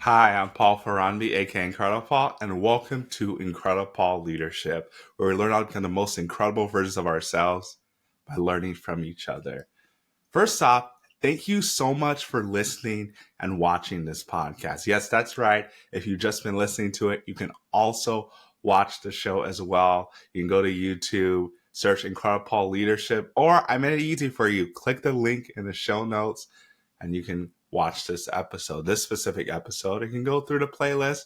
Hi, I'm Paul Ferrandi, aka IncrediPaul, and welcome to IncrediPaul Leadership, where we learn how to become the most incredible versions of ourselves by learning from each other. First off, thank you so much for listening and watching this podcast. Yes, that's right. If you've just been listening to it, you can also watch the show as well. You can go to YouTube, search IncrediPaul Leadership, or I made it easy for you. Click the link in the show notes and you can watch this episode, this specific episode. You can go through the playlist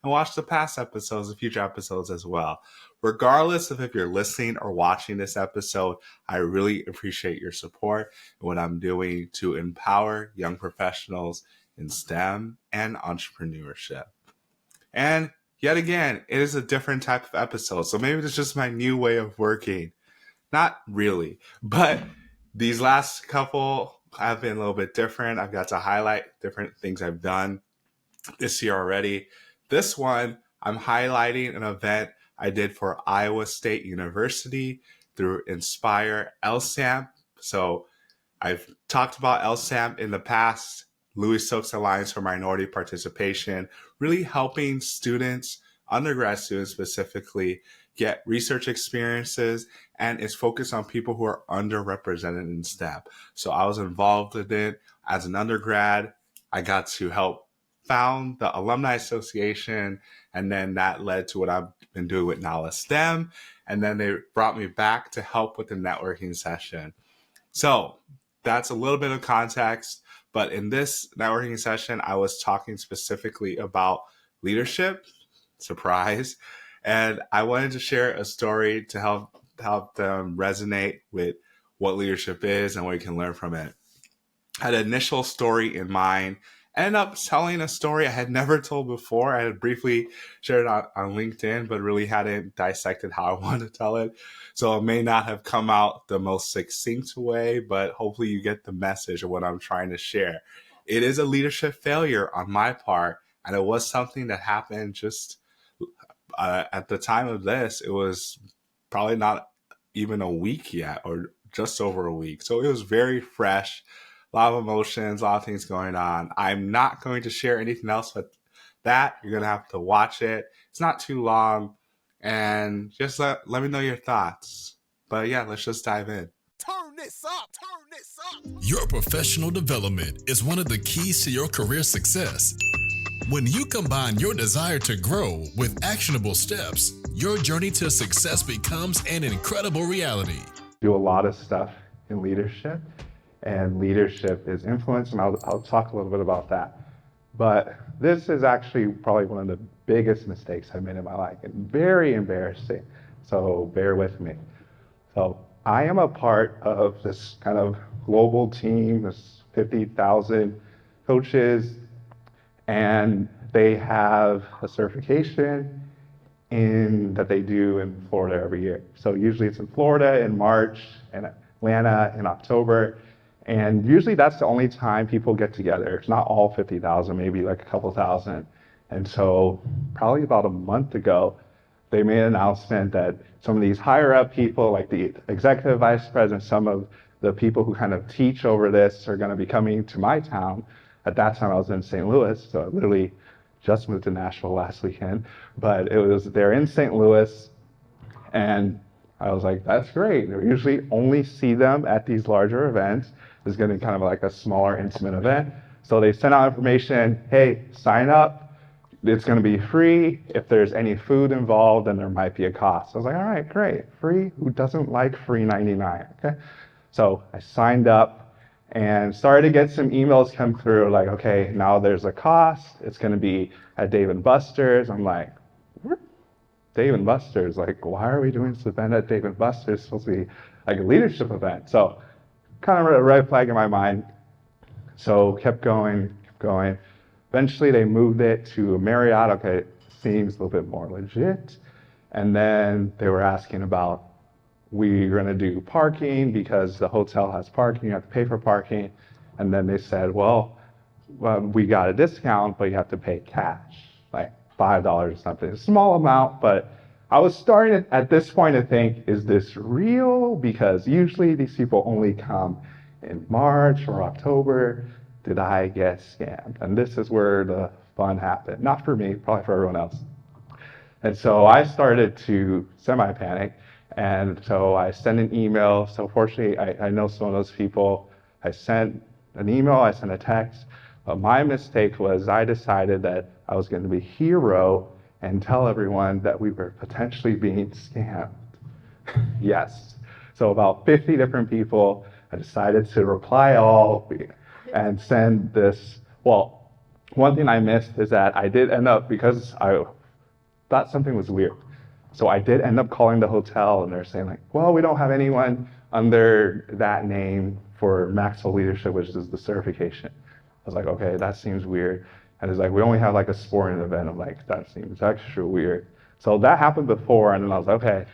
and watch the past episodes, the future episodes as well. Regardless of if you're listening or watching this episode, I really appreciate your support and what I'm doing to empower young professionals in STEM and entrepreneurship. And yet again, it is a different type of episode. So maybe it's just my new way of working. Not really, but these last couple have been a little bit different. I've got to highlight different things I've done this year already. This one, I'm highlighting an event I did for Iowa State University through INSPIRE-LSAMP. So I've talked about LSAMP in the past, Louis Stokes Alliance for Minority Participation, really helping students, undergrad students specifically, get research experiences, and it's focused on people who are underrepresented in STEM. So I was involved in it as an undergrad. I got to help found the Alumni Association, and then that led to what I've been doing with NALA STEM, and then they brought me back to help with the networking session. So that's a little bit of context, but in this networking session, I was talking specifically about leadership, surprise, and I wanted to share a story to help them resonate with what leadership is and what you can learn from it. I had an initial story in mind. I ended up telling a story I had never told before. I had briefly shared it on LinkedIn, but really hadn't dissected how I wanted to tell it. So it may not have come out the most succinct way, but hopefully you get the message of what I'm trying to share. It is a leadership failure on my part, and it was something that happened just at the time of this. It was probably not even a week yet, or just over a week. So it was very fresh. A lot of emotions, a lot of things going on. I'm not going to share anything else but that. You're going to have to watch it. It's not too long. And just let me know your thoughts. But yeah, let's just dive in. Turn this up, turn this up. Your professional development is one of the keys to your career success. When you combine your desire to grow with actionable steps, your journey to success becomes an incredible reality. Do a lot of stuff in leadership, and leadership is influence, and I'll talk a little bit about that. But this is actually probably one of the biggest mistakes I've made in my life, and very embarrassing, so bear with me. So I am a part of this kind of global team, this 50,000 coaches, and they have a certification that they do in Florida every year. So usually it's in Florida in March, and Atlanta in October. And usually that's the only time people get together. It's not all 50,000, maybe like a couple thousand. And so probably about a month ago, they made an announcement that some of these higher up people, like the executive vice president, some of the people who kind of teach over this are going to be coming to my town. At that time I was in St. Louis, so I literally just moved to Nashville last weekend, but they're in St. Louis, and I was like, that's great. We usually only see them at these larger events. It's going to be kind of like a smaller, intimate event. So they sent out information, hey, sign up. It's going to be free. If there's any food involved, then there might be a cost. I was like, all right, great. Free? Who doesn't like free 99? Okay. So I signed up and started to get some emails come through like, okay, now there's a cost. It's going to be at Dave & Buster's. I'm like, Dave & Buster's? Like, why are we doing this event at Dave & Buster's? It's supposed to be like a leadership event. So kind of a red flag in my mind. So kept going. Eventually they moved it to a Marriott. Okay, it seems a little bit more legit. And then they were asking about, we're going to do parking because the hotel has parking, you have to pay for parking. And then they said, well, we got a discount, but you have to pay cash, like $5 or something. A small amount, but I was starting at this point to think, is this real? Because usually these people only come in March or October. Did I get scammed? And this is where the fun happen. Not for me, probably for everyone else. And so I started to semi-panic. And so I sent an email. So fortunately, I know some of those people. I sent an email, I sent a text. But my mistake was I decided that I was going to be a hero and tell everyone that we were potentially being scammed. Yes. So about 50 different people, I decided to reply all and send this. Well, one thing I missed is that I did end up, because I thought something was weird. So I did end up calling the hotel, and they're saying like, well, we don't have anyone under that name for Maxwell Leadership, which is the certification. I was like, okay, that seems weird. And it's like, we only have like a sporting event. I'm like, that seems extra weird. So that happened before, and then I was like, okay,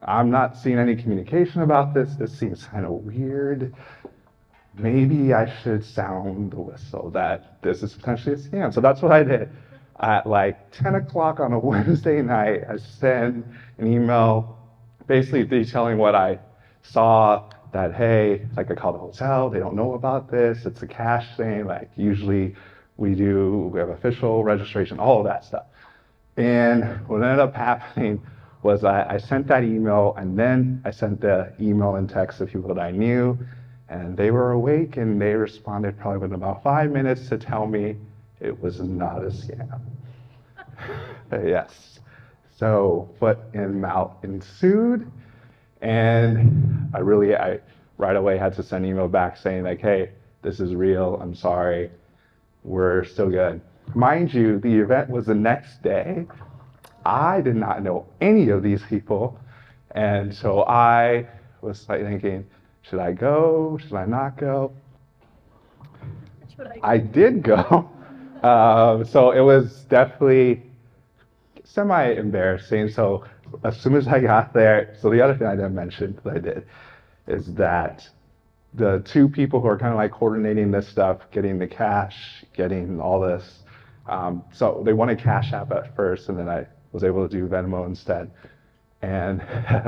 I'm not seeing any communication about this. This seems kind of weird. Maybe I should sound the whistle that this is potentially a scam. So that's what I did. At like 10 o'clock on a Wednesday night, I sent an email basically detailing what I saw, that, hey, like I called the hotel, they don't know about this, it's a cash thing, like usually we have official registration, all of that stuff. And what ended up happening was I sent that email, and then I sent the email and text to people that I knew, and they were awake, and they responded probably within about 5 minutes to tell me it was not a scam. Yes. So foot and mouth ensued, and I right away had to send an email back saying like, hey, this is real, I'm sorry, we're still good. Mind you, the event was the next day. I did not know any of these people, and so I was like thinking, should I go, should I not go? I did go. So it was definitely semi-embarrassing. So as soon as I got there, so the other thing I didn't mention that I did is that the two people who are kind of like coordinating this stuff, getting the cash, getting all this, so they wanted Cash App at first, and then I was able to do Venmo instead. And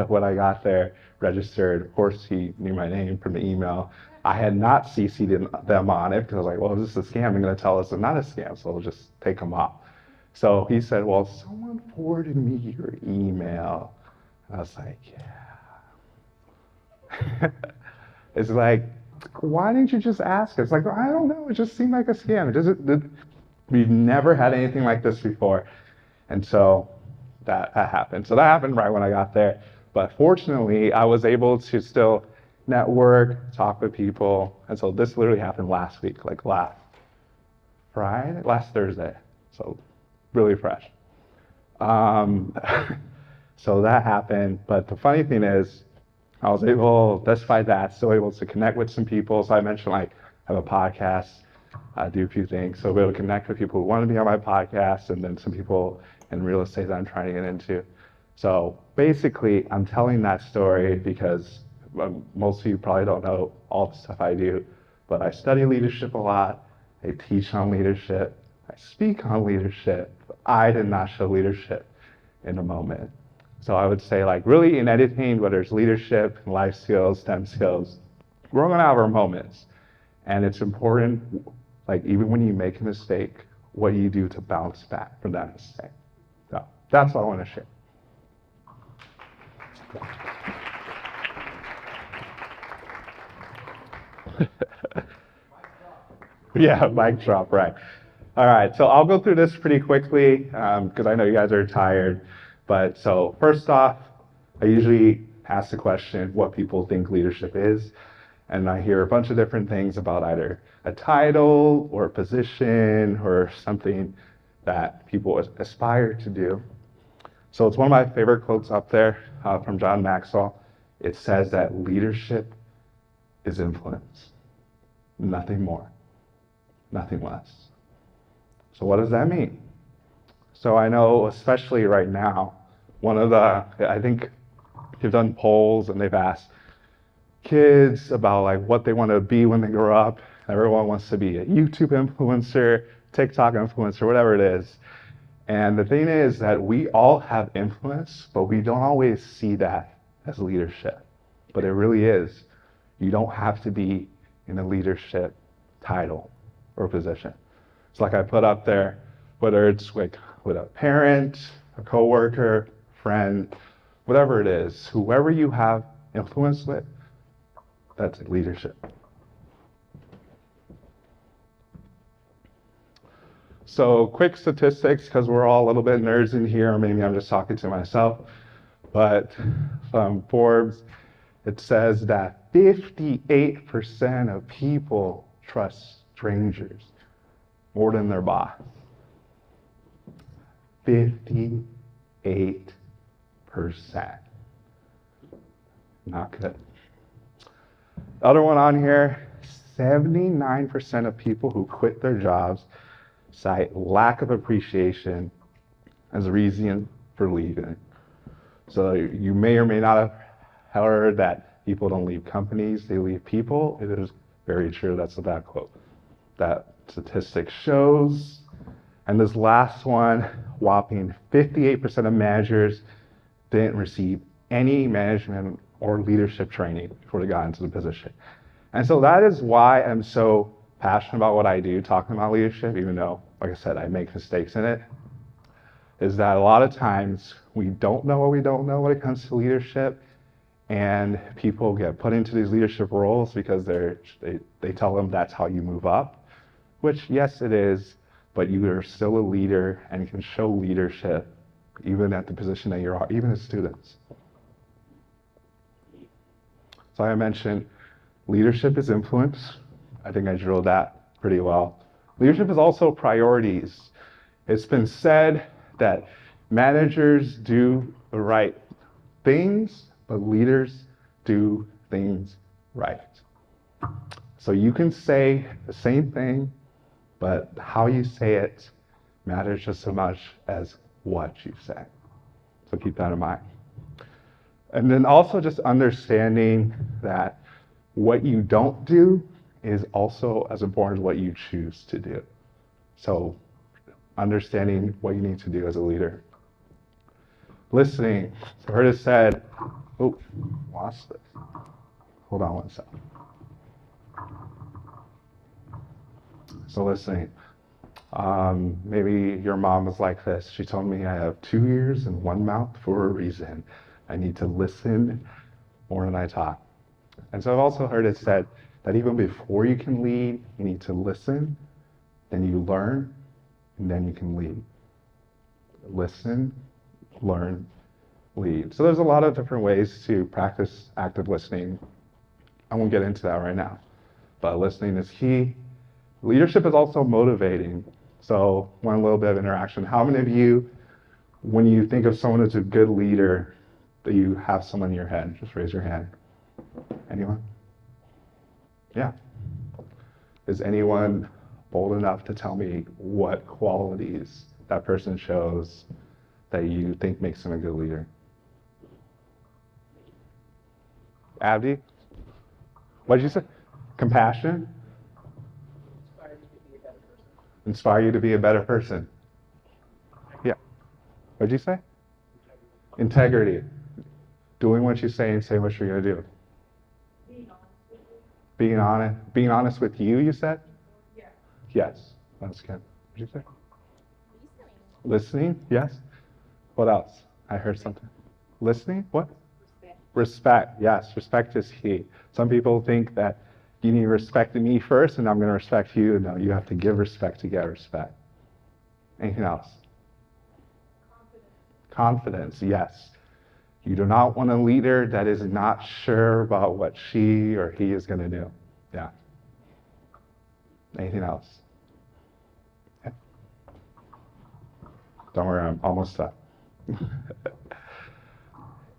when I got there, registered, of course he knew my name from the email. I had not CC'd them on it because I was like, well, is this a scam? They're going to tell us it's not a scam, so we'll just take them off. So he said, well, someone forwarded me your email. And I was like, yeah. It's like, why didn't you just ask? It's like, I don't know, it just seemed like a scam. We've never had anything like this before. And so that happened. So that happened right when I got there. But fortunately, I was able to still network, talk with people. And so this literally happened last week, like last Thursday. So really fresh. So that happened. But the funny thing is, I was able, despite that, still able to connect with some people. So I mentioned like I have a podcast, I do a few things. So I'll be able to connect with people who want to be on my podcast, and then some people in real estate that I'm trying to get into. So basically, I'm telling that story because most of you probably don't know all the stuff I do, but I study leadership a lot. I teach on leadership. I speak on leadership. I did not show leadership in the moment. So I would say, like, really in anything, whether it's leadership, life skills, STEM skills, we're going to have our moments. And it's important, like, even when you make a mistake, what you do to bounce back from that mistake. So that's what I want to share. Yeah, mic drop, right. All right, so I'll go through this pretty quickly because I know you guys are tired. But so first off, I usually ask the question what people think leadership is. And I hear a bunch of different things about either a title or a position or something that people aspire to do. So it's one of my favorite quotes up there from John Maxwell. It says that leadership is influence, nothing more, nothing less. So what does that mean? So I know, especially right now, I think they've done polls and they've asked kids about like what they want to be when they grow up. Everyone wants to be a YouTube influencer, TikTok influencer, whatever it is. And the thing is that we all have influence, but we don't always see that as leadership. But it really is. You don't have to be in a leadership title or position. It's like I put up there, whether it's like with a parent, a coworker, friend, whatever it is, whoever you have influence with, that's leadership. So quick statistics, because we're all a little bit nerds in here, or maybe I'm just talking to myself, but from Forbes, it says that 58% of people trust strangers more than their boss. 58%. Not good. The other one on here, 79% of people who quit their jobs cite lack of appreciation as a reason for leaving. So you may or may not have heard that people don't leave companies, they leave people. It is very true. That's what that quote, that statistic shows. And this last one, whopping 58% of managers didn't receive any management or leadership training before they got into the position. And so that is why I'm so passionate about what I do, talking about leadership, even though, like I said, I make mistakes in it, is that a lot of times we don't know what we don't know when it comes to leadership, and people get put into these leadership roles because they tell them that's how you move up, which yes, it is, but you are still a leader and can show leadership even at the position that you are, even as students. So I mentioned leadership is influence. I think I drilled that pretty well. Leadership is also priorities. It's been said that managers do the right things, but leaders do things right. So you can say the same thing, but how you say it matters just as much as what you say. So keep that in mind. And then also just understanding that what you don't do is also as important as what you choose to do. So understanding what you need to do as a leader. Listening. So I heard it said, oh, lost this. Hold on one second. So listening. Maybe your mom was like this. She told me I have 2 ears and 1 mouth for a reason. I need to listen more than I talk. And so I've also heard it said that even before you can lead, you need to listen, then you learn, and then you can lead. Listen, learn, lead. So there's a lot of different ways to practice active listening. I won't get into that right now, but listening is key. Leadership is also motivating. So one little bit of interaction. How many of you, when you think of someone as a good leader, that you have someone in your head? Just raise your hand. Anyone? Yeah. Is anyone bold enough to tell me what qualities that person shows that you think makes them a good leader? Abdi? What did you say? Compassion? Inspire you to be a better person. Yeah. What did you say? Integrity. Doing what you say and saying what you're going to do. Being honest. Being honest with you, you said? Yeah. Yes. That's good. What did you say? Listening. Yes. What else? I heard something. Listening? What? Respect. Yes. Respect is key. Some people think that you need to respect me first and I'm going to respect you. No, you have to give respect to get respect. Anything else? Confidence. Yes. You do not want a leader that is not sure about what she or he is going to do. Yeah. Anything else? Yeah. Don't worry, I'm almost done.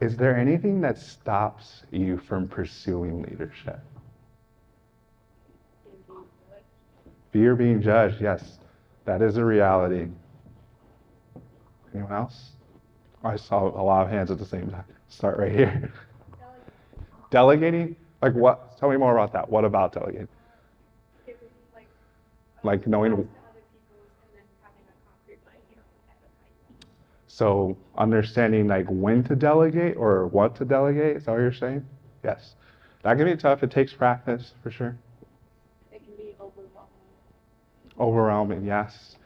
Is there anything that stops you from pursuing leadership? Fear of being judged, yes. That is a reality. Anyone else? I saw a lot of hands at the same time. Start right here. Delegating? Like what? Tell me more about that. What about delegating? Like knowing. So understanding like when to delegate or what to delegate, is that what you're saying? Yes. That can be tough. It takes practice for sure. It can be overwhelming. Overwhelming, yes.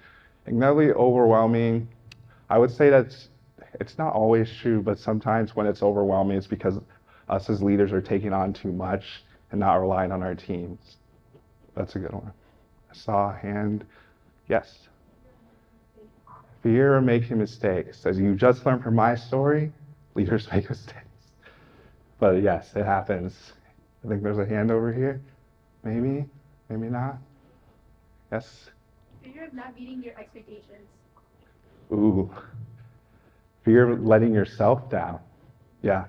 Incredibly overwhelming. I would say it's not always true, but sometimes when it's overwhelming, it's because us as leaders are taking on too much and not relying on our teams. That's a good one. I saw a hand. Yes. Fear of making mistakes. As you just learned from my story, leaders make mistakes. But yes, it happens. I think there's a hand over here. Maybe, maybe not. Yes. Fear of not meeting your expectations. Ooh. Fear of letting yourself down. Yeah,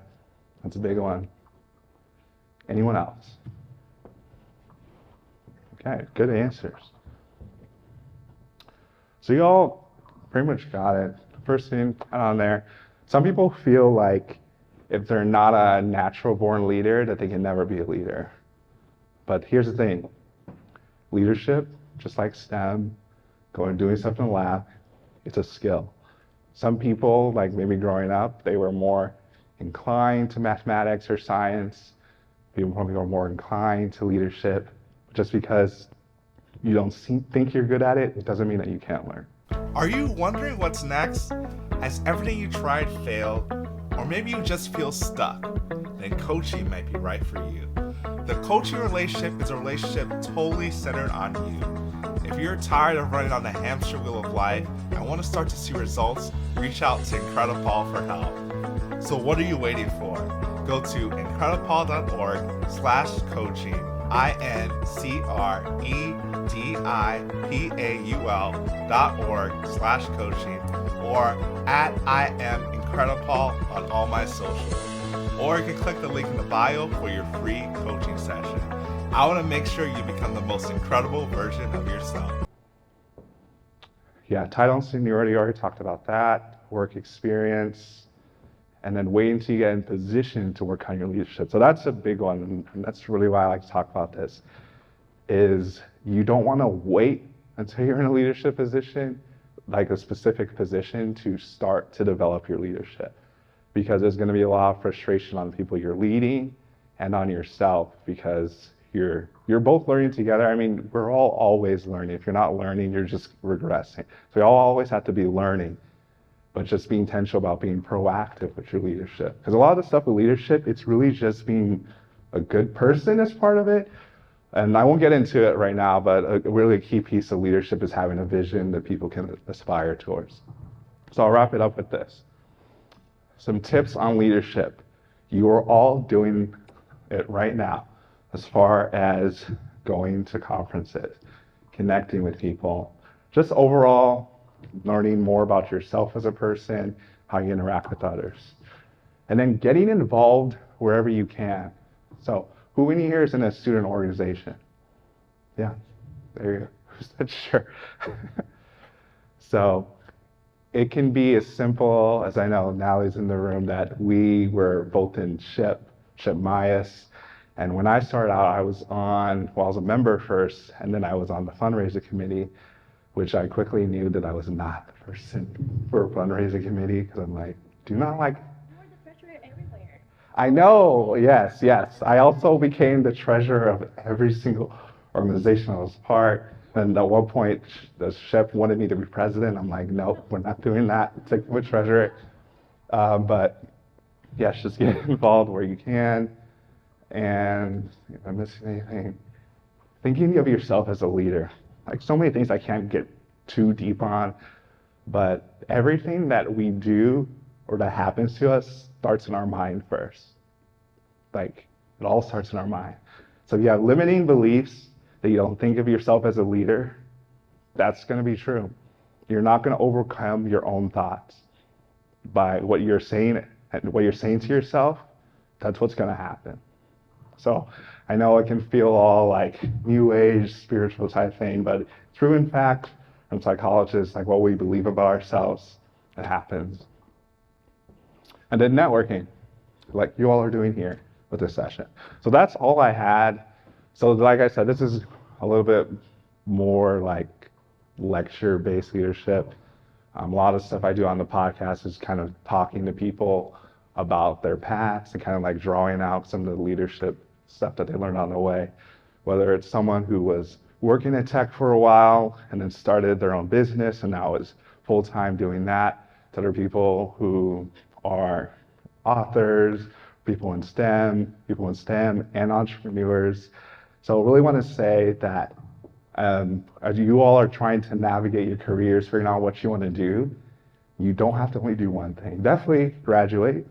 that's a big one. Anyone else? Okay, good answers. So you all pretty much got it. First thing on there, some people feel like if they're not a natural born leader, that they can never be a leader. But here's the thing, leadership, just like STEM, going and doing stuff in the lab, it's a skill. Some people, like maybe growing up, they were more inclined to mathematics or science. People probably are more inclined to leadership. Just because you don't think you're good at it, it doesn't mean that you can't learn. Are you wondering what's next? Has everything you tried failed? Or maybe you just feel stuck? Then coaching might be right for you. The coaching relationship is a relationship totally centered on you. If you're tired of running on the hamster wheel of life and want to start to see results, reach out to IncrediPaul for help. So what are you waiting for? Go to IncrediPaul.org/coaching, IncrediPaul.org/coaching, or at IINSPIRE-LSAMP on all my socials. Or you can click the link in the bio for your free coaching session. I want to make sure you become the most incredible version of yourself. Yeah, title and seniority, already talked about that. Work experience, and then wait until you get in position to work on your leadership. So that's a big one, and that's really why I like to talk about this, is you don't want to wait until you're in a leadership position, like a specific position, to start to develop your leadership. Because there's going to be a lot of frustration on the people you're leading and on yourself, because you're both learning together. I mean, we're all always learning. If you're not learning, you're just regressing. So you all always have to be learning, but just be intentional about being proactive with your leadership. Because a lot of the stuff with leadership, it's really just being a good person as part of it. And I won't get into it right now, but a really key piece of leadership is having a vision that people can aspire towards. So I'll wrap it up with this. Some tips on leadership. You are all doing it right now, as far as going to conferences, connecting with people, just overall learning more about yourself as a person, how you interact with others. And then getting involved wherever you can. So who in here is in a student organization? Yeah, there you go. Who said sure? So it can be as simple as, I know Natalie's in the room, that we were both in SHIP Myas. And when I started out, I was a member first, and then I was on the fundraiser committee, which I quickly knew that I was not the person for a fundraiser committee, because I'm like, do not like. You were the treasurer everywhere. I know, yes. I also became the treasurer of every single organization I was part. And at one point, the chef wanted me to be president. I'm like, nope, we're not doing that. Take the treasurer. But yes, just get involved where you can. And if I'm missing anything, thinking of yourself as a leader. Like, so many things I can't get too deep on, but everything that we do or that happens to us starts in our mind first. Like, it all starts in our mind. So if you have limiting beliefs that you don't think of yourself as a leader, that's going to be true. You're not going to overcome your own thoughts by what you're saying, and what you're saying to yourself. That's what's going to happen. So I know it can feel all like new age, spiritual type thing, but true in fact, from psychologists, like what we believe about ourselves, it happens. And then networking, like you all are doing here with this session. So that's all I had. So like I said, this is a little bit more like lecture-based leadership. A lot of stuff I do on the podcast is kind of talking to people about their paths and kind of like drawing out some of the leadership stuff that they learned on the way. Whether it's someone who was working in tech for a while and then started their own business and now is full-time doing that. To other people who are authors, people in STEM and entrepreneurs. So I really want to say that as you all are trying to navigate your careers, figuring out what you want to do, you don't have to only do one thing. Definitely graduate,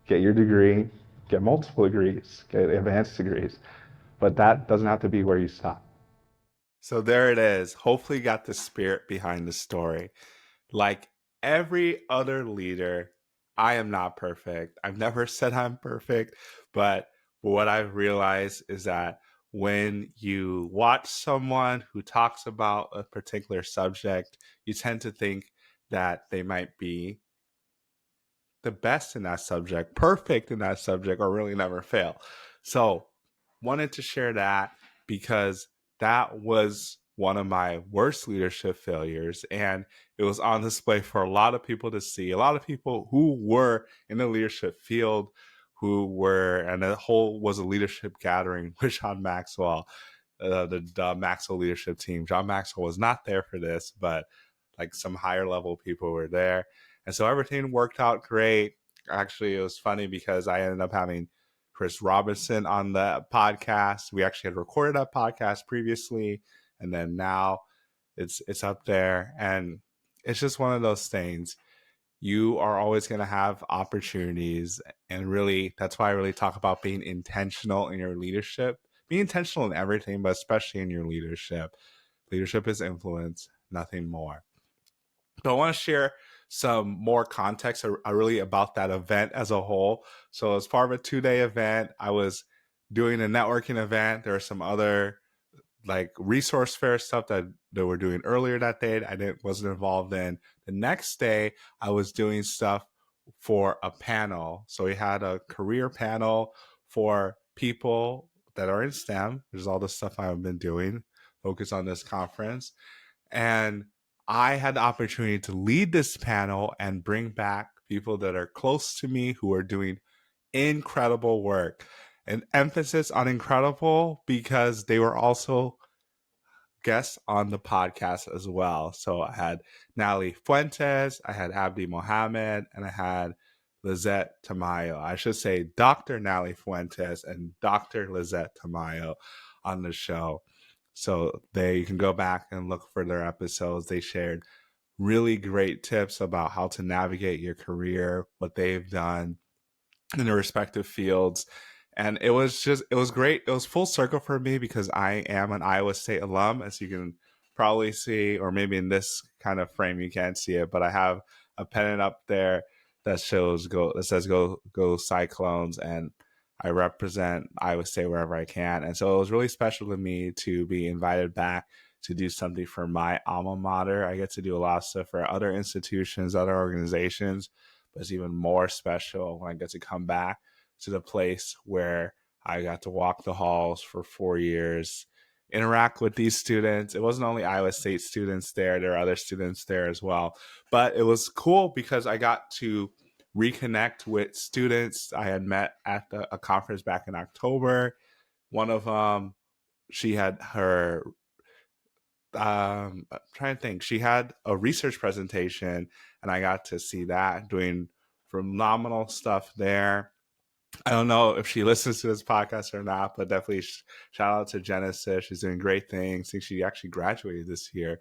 get your degree, get multiple degrees, get advanced degrees, but that doesn't have to be where you stop. So there it is. Hopefully, you got the spirit behind the story. Like every other leader, I am not perfect. I've never said I'm perfect, but what I've realized is that when you watch someone who talks about a particular subject, you tend to think that they might be the best in that subject, perfect in that subject, or really never fail. So, wanted to share that because that was one of my worst leadership failures. And it was on display for a lot of people to see. A lot of people who were in the leadership field, and the whole was a leadership gathering with John Maxwell, the Maxwell leadership team. John Maxwell was not there for this, but like some higher level people were there. And so everything worked out great. Actually, it was funny because I ended up having Chris Robinson on the podcast. We actually had recorded that podcast previously, and then now it's up there. And it's just one of those things. You are always going to have opportunities, and really, that's why I really talk about being intentional in your leadership. Be intentional in everything, but especially in your leadership. Leadership is influence, nothing more. So I want to share some more context really about that event as a whole. So as part of a 2-day event, I was doing a networking event. There are some other like resource fair stuff that they were doing earlier that day wasn't involved in. The next day, I was doing stuff for a panel. So we had a career panel for people that are in STEM, which is all the stuff I've been doing, focus on this conference. And I had the opportunity to lead this panel and bring back people that are close to me who are doing incredible work. An emphasis on incredible because they were also guests on the podcast as well. So I had Natalie Fuentes, I had Abdi Mohammed, and I had Lizette Tamayo. I should say Dr. Natalie Fuentes and Dr. Lizette Tamayo on the show. So you can go back and look for their episodes. They shared really great tips about how to navigate your career, what they've done in their respective fields. And it was great. It was full circle for me because I am an Iowa State alum, as you can probably see, or maybe in this kind of frame you can't see it, but I have a pennant up there that says go Cyclones, and I represent Iowa State wherever I can. And so it was really special to me to be invited back to do something for my alma mater. I get to do a lot of stuff for other institutions, other organizations, but it's even more special when I get to come back to the place where I got to walk the halls for 4 years, interact with these students. It wasn't only Iowa State students there are other students there as well. But it was cool because I got to reconnect with students I had met at a conference back in October. One of them, she had her I'm trying to think. She had a research presentation, and I got to see that, doing phenomenal stuff there. I don't know if she listens to this podcast or not, but definitely shout out to Genesis. She's doing great things. I think she actually graduated this year.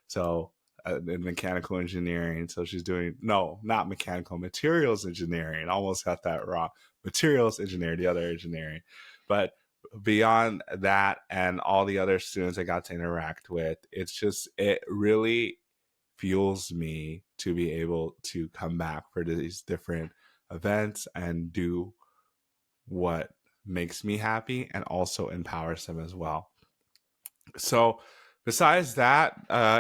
So in mechanical engineering. So she's doing, no, not mechanical, materials engineering. Almost got that wrong. Materials engineering, the other engineering. But beyond that and all the other students I got to interact with, it really fuels me to be able to come back for these different events and do what makes me happy and also empowers them as well. So besides that,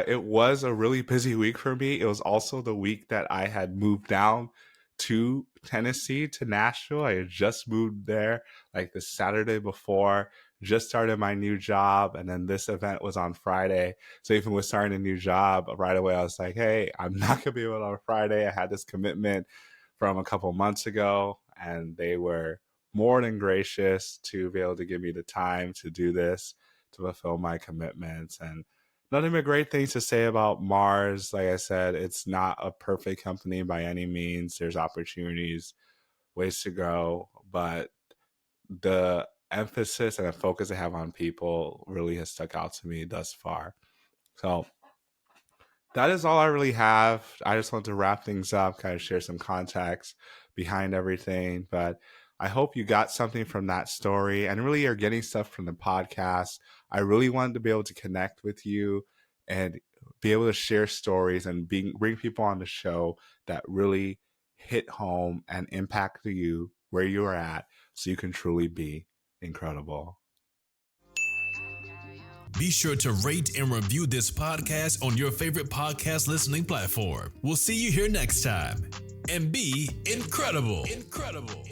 it was a really busy week for me. It was also the week that I had moved down to Tennessee, to Nashville. I had just moved there like the Saturday before, just started my new job. And then this event was on Friday. So even with starting a new job right away, I was like, hey, I'm not going to be able to on Friday. I had this commitment from a couple months ago, and they were more than gracious to be able to give me the time to do this, to fulfill my commitments. And nothing but great things to say about Mars. Like I said, it's not a perfect company by any means. There's opportunities, ways to go, but the emphasis and the focus I have on people really has stuck out to me thus far. So that is all I really have. I just want to wrap things up, kind of share some context behind everything. But I hope you got something from that story and really are getting stuff from the podcast. I really wanted to be able to connect with you and be able to share stories and bring people on the show that really hit home and impact you where you are at so you can truly be incredible. Be sure to rate and review this podcast on your favorite podcast listening platform. We'll see you here next time. And be incredible. Incredible.